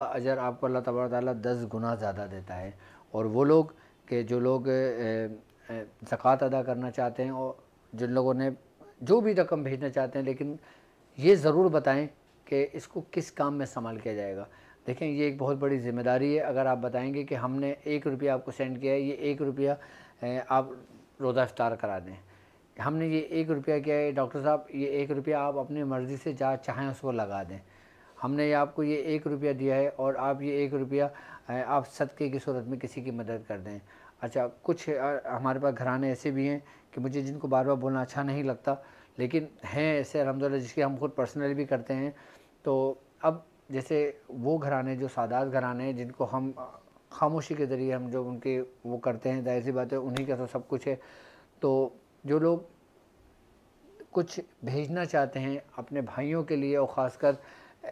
अजर आपको अल्लाह तबारक ताला 10 गुना ज़्यादा देता है। और वो लोग कि जो लोग ज़कात अदा करना चाहते हैं और जिन लोगों ने जो भी रकम भेजना चाहते हैं, लेकिन ये ज़रूर बताएं कि इसको किस काम में इस्तेमाल किया जाएगा। देखें, ये एक बहुत बड़ी ज़िम्मेदारी है। अगर आप बताएंगे कि हमने 1 रुपया आपको सेंड किया है, ये 1 रुपया आप रोज़ा इफ्तार करा दें, हमने ये 1 रुपया किया है डॉक्टर साहब, ये 1 रुपया आप अपनी मर्ज़ी से जहाँ चाहें उसको लगा दें, हमने ये आपको ये 1 रुपया दिया है और आप ये 1 रुपया आप सदक़े की सूरत में किसी की मदद कर दें। अच्छा, कुछ हमारे पास घराने ऐसे भी हैं कि मुझे जिनको बार बार बोलना अच्छा नहीं लगता, लेकिन हैं ऐसे अल्हम्दुलिल्लाह जिसके हम खुद पर्सनली भी करते हैं। तो अब जैसे वो घराने जो सादात घराने हैं, जिनको हम खामोशी के ज़रिए हम जो उनके वो करते हैं, ज़ाहिर सी बात है उन्हीं का तो सब कुछ है। तो जो लोग कुछ भेजना चाहते हैं अपने भाइयों के लिए और ख़ासकर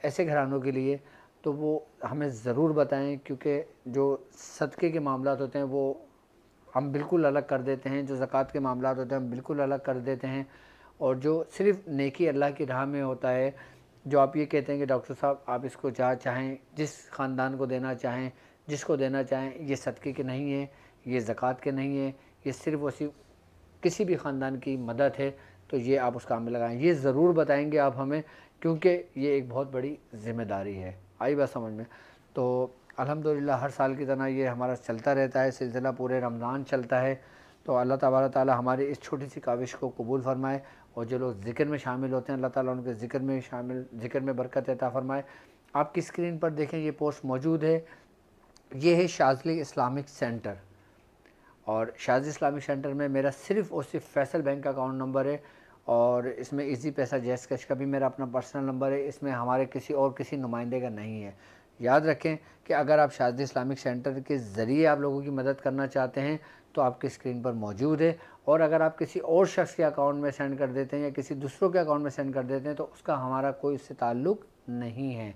ऐसे घरानों के लिए, तो वो हमें ज़रूर बताएं, क्योंकि जो सदक़े के मामलात होते हैं वो हम बिल्कुल अलग कर देते हैं, जो ज़कात के मामलात होते हैं हम बिल्कुल अलग कर देते हैं, और जो सिर्फ़ नेकी अल्लाह की राह में होता है, जो आप ये कहते हैं कि डॉक्टर साहब आप इसको जहाँ चाहें, जिस ख़ानदान को देना चाहें, जिसको देना चाहें, ये सदक़े के नहीं है, ये ज़कात के नहीं है, ये सिर्फ़ और सिर्फ किसी भी ख़ानदान की मदद है, तो ये आप उस काम में लगाएं। ये ज़रूर बताएंगे आप हमें, क्योंकि ये एक बहुत बड़ी ज़िम्मेदारी है। आई बात समझ में? तो अल्हम्दुलिल्लाह हर साल की तरह ये हमारा चलता रहता है सिलसिला, पूरे रमज़ान चलता है। तो अल्लाह तबारक ताला हमारी इस छोटी सी काविश को कबूल फ़रमाए, और जो लोग ज़िक्र में शामिल होते हैं अल्लाह ताला उनके ज़िक्र में बरकत अता फ़रमाए। आपकी स्क्रीन पर देखें ये पोस्ट मौजूद है, ये है शाज़ली इस्लामिक सेंटर, और शाज़ली इस्लामिक सेंटर में मेरा सिर्फ़ और सिर्फ फैसल बैंक का अकाउंट नंबर है, और इसमें इजी पैसा जैज़ कैश का भी मेरा अपना पर्सनल नंबर है। इसमें हमारे किसी नुमाइंदे का नहीं है। याद रखें कि अगर आप शाज़ली इस्लामिक सेंटर के ज़रिए आप लोगों की मदद करना चाहते हैं तो आपकी स्क्रीन पर मौजूद है, और अगर आप किसी और शख्स के अकाउंट में सेंड कर देते हैं या किसी दूसरों के अकाउंट में सेंड कर देते हैं तो उसका हमारा कोई उससे ताल्लुक़ नहीं है।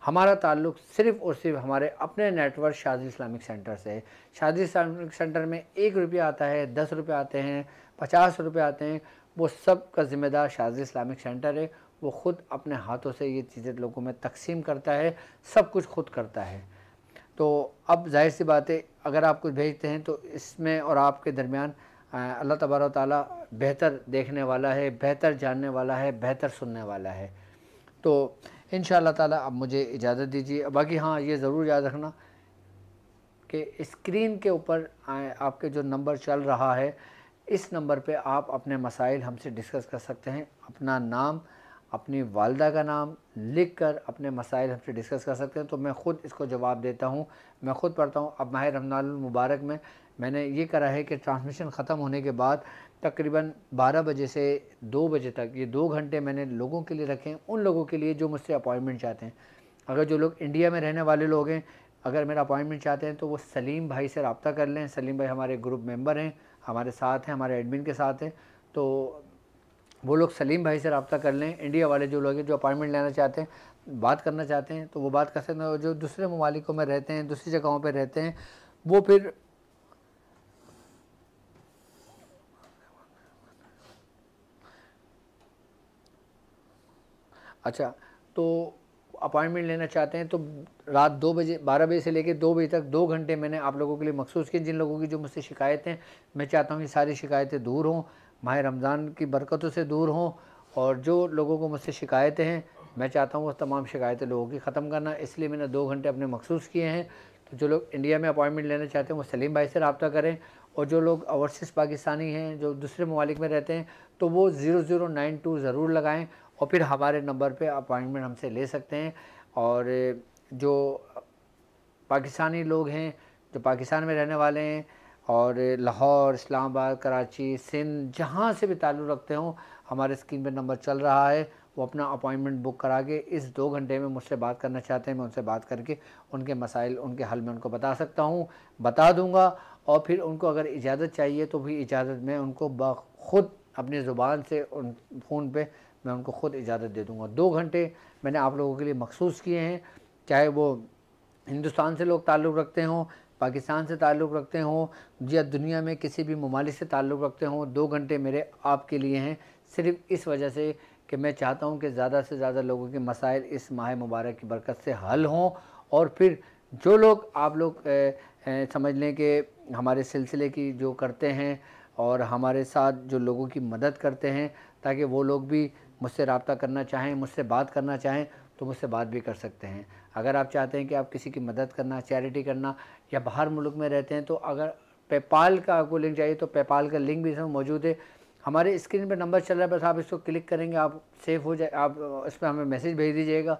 हमारा ताल्लुक़ सिर्फ़ और सिर्फ हमारे अपने नेटवर्क शाज़ली इस्लामिक सेंटर से है। शाज़ली इस्लामिक सेंटर में 1 रुपया आता है, 10 रुपये आते हैं, 50 रुपये आते हैं, वो सब का ज़िम्मेदार शाज़ली इस्लामिक सेंटर है। वो ख़ुद अपने हाथों से ये चीज़ें लोगों में तकसीम करता है, सब कुछ खुद करता है। तो अब ज़ाहिर सी बात है, अगर आप कुछ भेजते हैं तो इसमें और आपके दरमियान अल्लाह तबारक ताला बेहतर देखने वाला है, बेहतर जानने वाला है, बेहतर सुनने वाला है। तो इंशाअल्लाह ताला अब मुझे इजाज़त दीजिए। बाकी हाँ, ये ज़रूर याद रखना कि स्क्रीन के ऊपर आपके जो नंबर चल रहा है, इस नंबर पे आप अपने मसाइल हमसे डिस्कस कर सकते हैं। अपना नाम, अपनी वालदा का नाम लिख कर अपने मसाइल हमसे डिस्कस कर सकते हैं, तो मैं ख़ुद इसको जवाब देता हूँ, मैं ख़ुद पढ़ता हूँ। अब माह रमज़ान मुबारक में मैंने ये करा है कि ट्रांसमिशन ख़त्म होने के बाद तकरीबन 12 बजे से 2 बजे तक ये 2 घंटे मैंने लोगों के लिए रखे हैं, उन लोगों के लिए जो मुझसे अपॉइंटमेंट चाहते हैं। अगर जो लोग इंडिया में रहने वाले लोग हैं, अगर मेरा अपॉइंटमेंट चाहते हैं तो वो सलीम भाई से रब्ता कर लें। सलीम भाई हमारे ग्रुप मेंबर हैं, हमारे साथ हैं, हमारे एडमिन के साथ हैं, तो वो लोग सलीम भाई से रब्ता कर लें। इंडिया वाले जो लोग हैं जो अपॉइंटमेंट लेना चाहते हैं, बात करना चाहते हैं, तो वो बात कर सकते हैं। और जो दूसरे ममालिकों में रहते हैं, दूसरी जगहों पर रहते हैं, वो फिर अच्छा, तो अपॉइंटमेंट लेना चाहते हैं तो रात 2 बजे 12 बजे से लेकर 2 बजे तक 2 घंटे मैंने आप लोगों के लिए मखसूस किए। जिन लोगों की जो मुझसे शिकायतें, मैं चाहता हूँ ये सारी शिकायतें दूर हों, माह रमज़ान की बरकतों से दूर हों, और जो लोगों को मुझसे शिकायतें हैं मैं चाहता हूँ वो तमाम शिकायतें लोगों की ख़त्म करना, इसलिए मैंने 2 घंटे अपने मखसूस किए हैं। तो जो लोग इंडिया में अपॉइंटमेंट लेना चाहते हैं वो सलीम भाई से रब्ता करें, और जो लोग ओवरसीज़ पाकिस्तानी हैं जो दूसरे ममालिक में रहते हैं तो वो 0092 ज़रूर लगाएँ, और फिर हमारे नंबर पे अपॉइंटमेंट हमसे ले सकते हैं। और जो पाकिस्तानी लोग हैं जो पाकिस्तान में रहने वाले हैं, और लाहौर, इस्लामाबाद, कराची, सिंध, जहाँ से भी ताल्लुक़ रखते हों, हमारे स्क्रीन पे नंबर चल रहा है, वो अपना अपॉइंटमेंट बुक करा के इस 2 घंटे में मुझसे बात करना चाहते हैं, मैं उनसे बात करके उनके मसाइल, उनके हल में उनको बता सकता हूँ, बता दूँगा। और फिर उनको अगर इजाज़त चाहिए तो भी इजाज़त मैं उनको ख़ुद अपनी ज़ुबान से उन फ़ोन पे मैं उनको ख़ुद इजाज़त दे दूँगा। 2 घंटे मैंने आप लोगों के लिए मखसूस किए हैं, चाहे वो हिंदुस्तान से लोग ताल्लुक़ रखते हों, पाकिस्तान से ताल्लुक़ रखते हों, या दुनिया में किसी भी ममालिक से ताल्लुक़ रखते हों। 2 घंटे मेरे आपके लिए हैं, सिर्फ़ इस वजह से कि मैं चाहता हूं कि ज़्यादा से ज़्यादा लोगों के मसाइल इस माह मुबारक की बरकत से हल हों, और फिर जो लोग आप लोग समझ लें कि हमारे सिलसिले की जो करते हैं और हमारे साथ जो लोगों की मदद करते हैं, ताकि वो लोग भी मुझसे रब्ता करना चाहें, मुझसे बात करना चाहें तो मुझसे बात भी कर सकते हैं। अगर आप चाहते हैं कि आप किसी की मदद करना, चैरिटी करना, या बाहर मुल्क में रहते हैं तो अगर पेपाल का आपको लिंक चाहिए तो पेपाल का लिंक भी इसमें मौजूद है। हमारे स्क्रीन पर नंबर चल रहा है, बस आप इसको क्लिक करेंगे, आप सेव हो जाए, आप इस पर हमें मैसेज भेज दीजिएगा।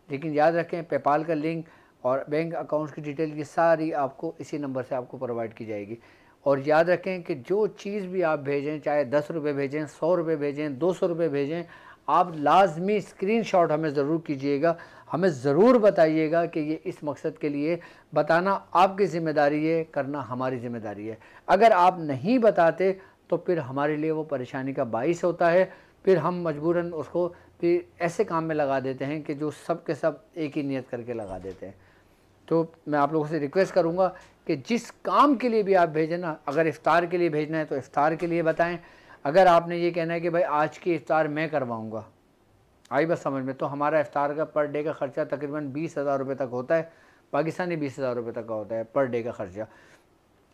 लेकिन याद रखें, पेपाल का लिंक और बैंक अकाउंट्स की डिटेल ये सारी आपको इसी नंबर से आपको प्रोवाइड की जाएगी। और याद रखें कि जो चीज़ भी आप भेजें, चाहे 10 रुपये भेजें, 100 रुपये भेजें, 200 रुपये भेजें, आप लाजमी स्क्रीनशॉट हमें ज़रूर कीजिएगा, हमें ज़रूर बताइएगा कि ये इस मकसद के लिए। बताना आपकी ज़िम्मेदारी है, करना हमारी ज़िम्मेदारी है। अगर आप नहीं बताते तो फिर हमारे लिए वो परेशानी का बाइस होता है, फिर हम मजबूरन उसको फिर ऐसे काम में लगा देते हैं कि जो सब के सब एक ही नियत करके लगा देते हैं। तो मैं आप लोगों से रिक्वेस्ट करूंगा कि जिस काम के लिए भी आप भेजें ना, अगर इफ्तार के लिए भेजना है तो इफ्तार के लिए बताएं। अगर आपने ये कहना है कि भाई आज की इफ्तार मैं करवाऊंगा, आई बस समझ में, तो हमारा इफ्तार का पर डे का ख़र्चा तकरीबन 20,000 रुपये तक होता है, पाकिस्तानी 20,000 रुपये तक का होता है पर डे का ख़र्चा।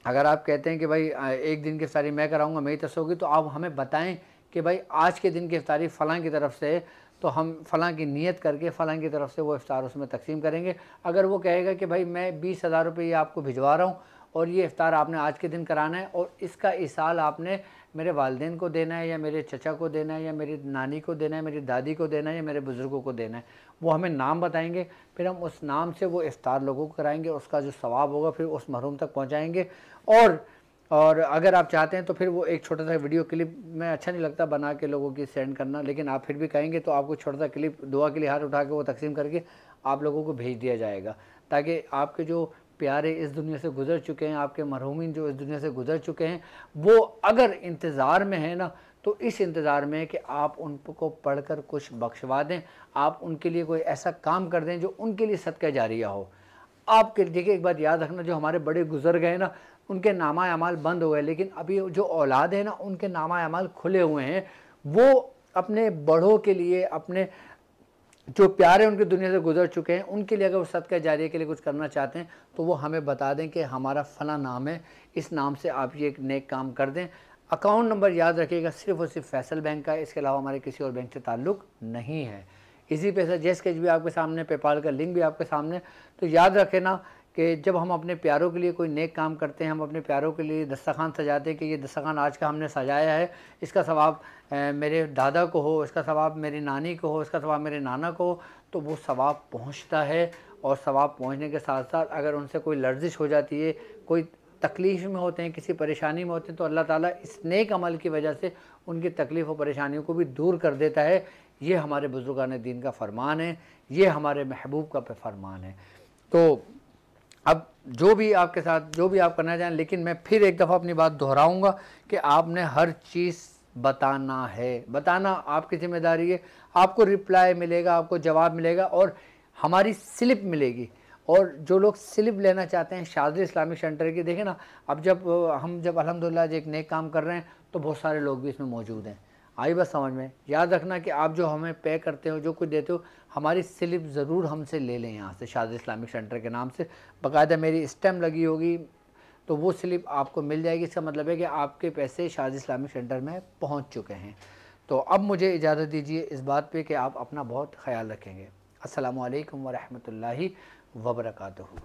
अगर आप कहते हैं कि भाई एक दिन की इफ्तारी मैं कराऊंगा, मेरी तरफ से होगी, तो आप हमें बताएं कि भाई आज के दिन की इफ्तारी फ़लाँ की तरफ से, तो हम फ़लाँ की नीयत करके फ़लाँ की तरफ से वो इफ्तार उसमें तकसीम करेंगे। अगर वो कहेगा कि भाई मैं 20,000 रुपये आपको भिजवा रहा हूँ और ये इफ्तार आपने आज के दिन कराना है और इसका इसाल आपने मेरे वालिदैन को देना है, या मेरे चचा को देना है, या मेरी नानी को देना है, मेरी दादी को देना है, या मेरे बुज़ुर्गों को देना है, वो हमें नाम बताएंगे। फिर हम उस नाम से वो इफ्तार लोगों को कराएंगे, उसका जो सवाब होगा फिर उस महरूम तक पहुँचाएँगे। और अगर आप चाहते हैं तो फिर वो एक छोटा सा वीडियो क्लिप, में अच्छा नहीं लगता बना के लोगों की सेंड करना, लेकिन आप फिर भी कहेंगे तो आपको छोटा सा क्लिप दुआ के लिए हाथ उठा के वो तकसीम करके आप लोगों को भेज दिया जाएगा, ताकि आपके जो प्यारे इस दुनिया से गुजर चुके हैं, आपके मरहूमिन जो इस दुनिया से गुजर चुके हैं, वो अगर इंतज़ार में है ना, तो इस इंतज़ार में कि आप उनको पढ़कर कुछ बख्शवा दें, आप उनके लिए कोई ऐसा काम कर दें जो उनके लिए सदका जारिया हो। आपके देखिए, एक बात याद रखना, जो हमारे बड़े गुजर गए ना, उनके नामा अमाल बंद हुए, लेकिन अभी जो औलाद है ना, उनके नामा अमाल खुले हुए हैं। वो अपने बड़ों के लिए, अपने जो प्यारे उनकी दुनिया से गुजर चुके हैं, उनके लिए अगर वो सदका जारिया के लिए कुछ करना चाहते हैं तो वो हमें बता दें कि हमारा फ़लाँ नाम है, इस नाम से आप ये एक नेक काम कर दें। अकाउंट नंबर याद रखिएगा, सिर्फ़ और सिर्फ फैसल बैंक का है, इसके अलावा हमारे किसी और बैंक से ताल्लुक़ नहीं है। इजी पैसा जैस कैश भी आपके सामने, पेपाल का लिंक भी आपके सामने। तो याद रखें ना कि जब हम अपने प्यारों के लिए कोई नेक काम करते हैं, हम अपने प्यारों के लिए दस्तरखान सजाते हैं कि ये दस्तरखान आज का हमने सजाया है, इसका सवाब मेरे दादा को हो, इसका सवाब मेरी नानी को हो, इसका सवाब मेरे नाना को हो, तो वो सवाब पहुंचता है। और सवाब पहुंचने के साथ साथ अगर उनसे कोई लर्जिश हो जाती है, कोई तकलीफ़ में होते हैं, किसी परेशानी में होते हैं, तो अल्लाह ताला इस नेक अमल की वजह से उनकी तकलीफ़ और परेशानियों को भी दूर कर देता है। ये हमारे बुज़ुर्गान दीन का फ़रमान है, ये हमारे महबूब का फ़रमान है। तो अब जो भी आपके साथ जो भी आप करना चाहें, लेकिन मैं फिर एक दफ़ा अपनी बात दोहराऊंगा कि आपने हर चीज़ बताना है, बताना आपकी ज़िम्मेदारी है। आपको रिप्लाई मिलेगा, आपको जवाब मिलेगा और हमारी स्लिप मिलेगी। और जो लोग स्लिप लेना चाहते हैं शाज़िली इस्लामिक सेंटर की, देखें ना, अब जब अल्हम्दुलिल्लाह एक नेक काम कर रहे हैं तो बहुत सारे लोग भी इसमें मौजूद हैं। आई बस समझ में, याद रखना कि आप जो हमें पे करते हो, जो कुछ देते हो, हमारी स्लिप ज़रूर हमसे ले लें, यहाँ से शाज़िली इस्लामिक सेंटर के नाम से बाकायदा मेरी स्टैम्प लगी होगी, तो वो स्लिप आपको मिल जाएगी। इसका मतलब है कि आपके पैसे शाज़िली इस्लामिक सेंटर में पहुँच चुके हैं। तो अब मुझे इजाज़त दीजिए इस बात पे कि आप अपना बहुत ख्याल रखेंगे। अस्सलामु अलैकुम व रहमतुल्लाहि व बरकातुहू।